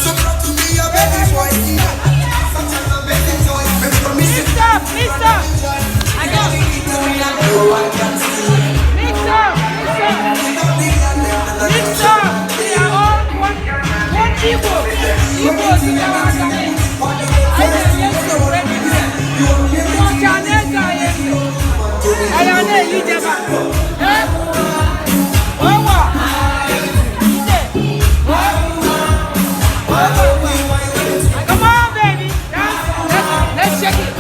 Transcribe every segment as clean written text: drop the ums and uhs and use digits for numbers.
So proud to be a baby boy. Such an amazing joy. Mix up. I got it. Mix up. We are all one people. People together. I am yes to ready. You can enter yes. I am the leader. Come on, baby. Let's check it.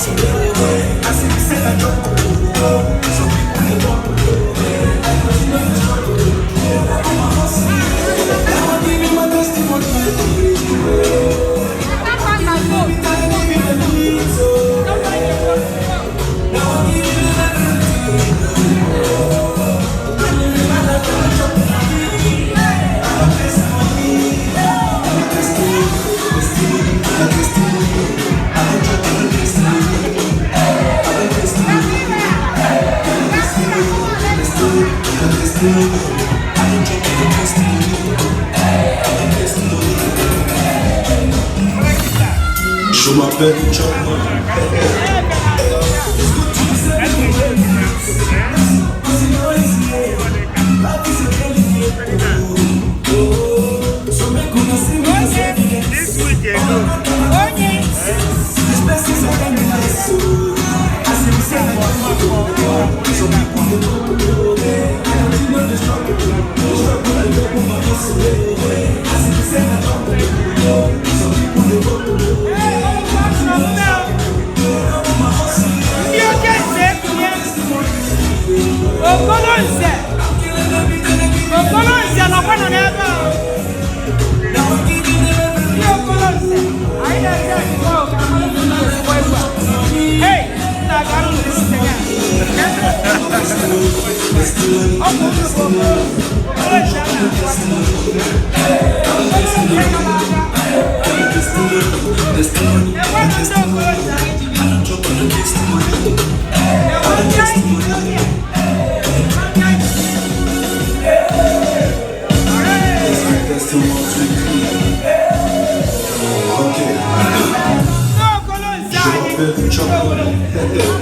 hustle. I see the same I drop. Some people they walk. I continue to struggle. I'm a hustle. Now I'm giving my testimony. Je m'appelle John.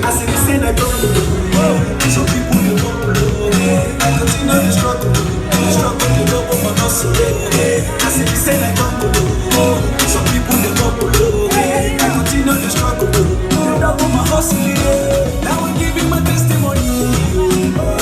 I see the same I don't do. Some people they walk below. I continue to struggle. They love on my hustle. I see the same I don't do. Some people they walk below. I continue to struggle. They love on my hustle. Now I'm giving my testimony.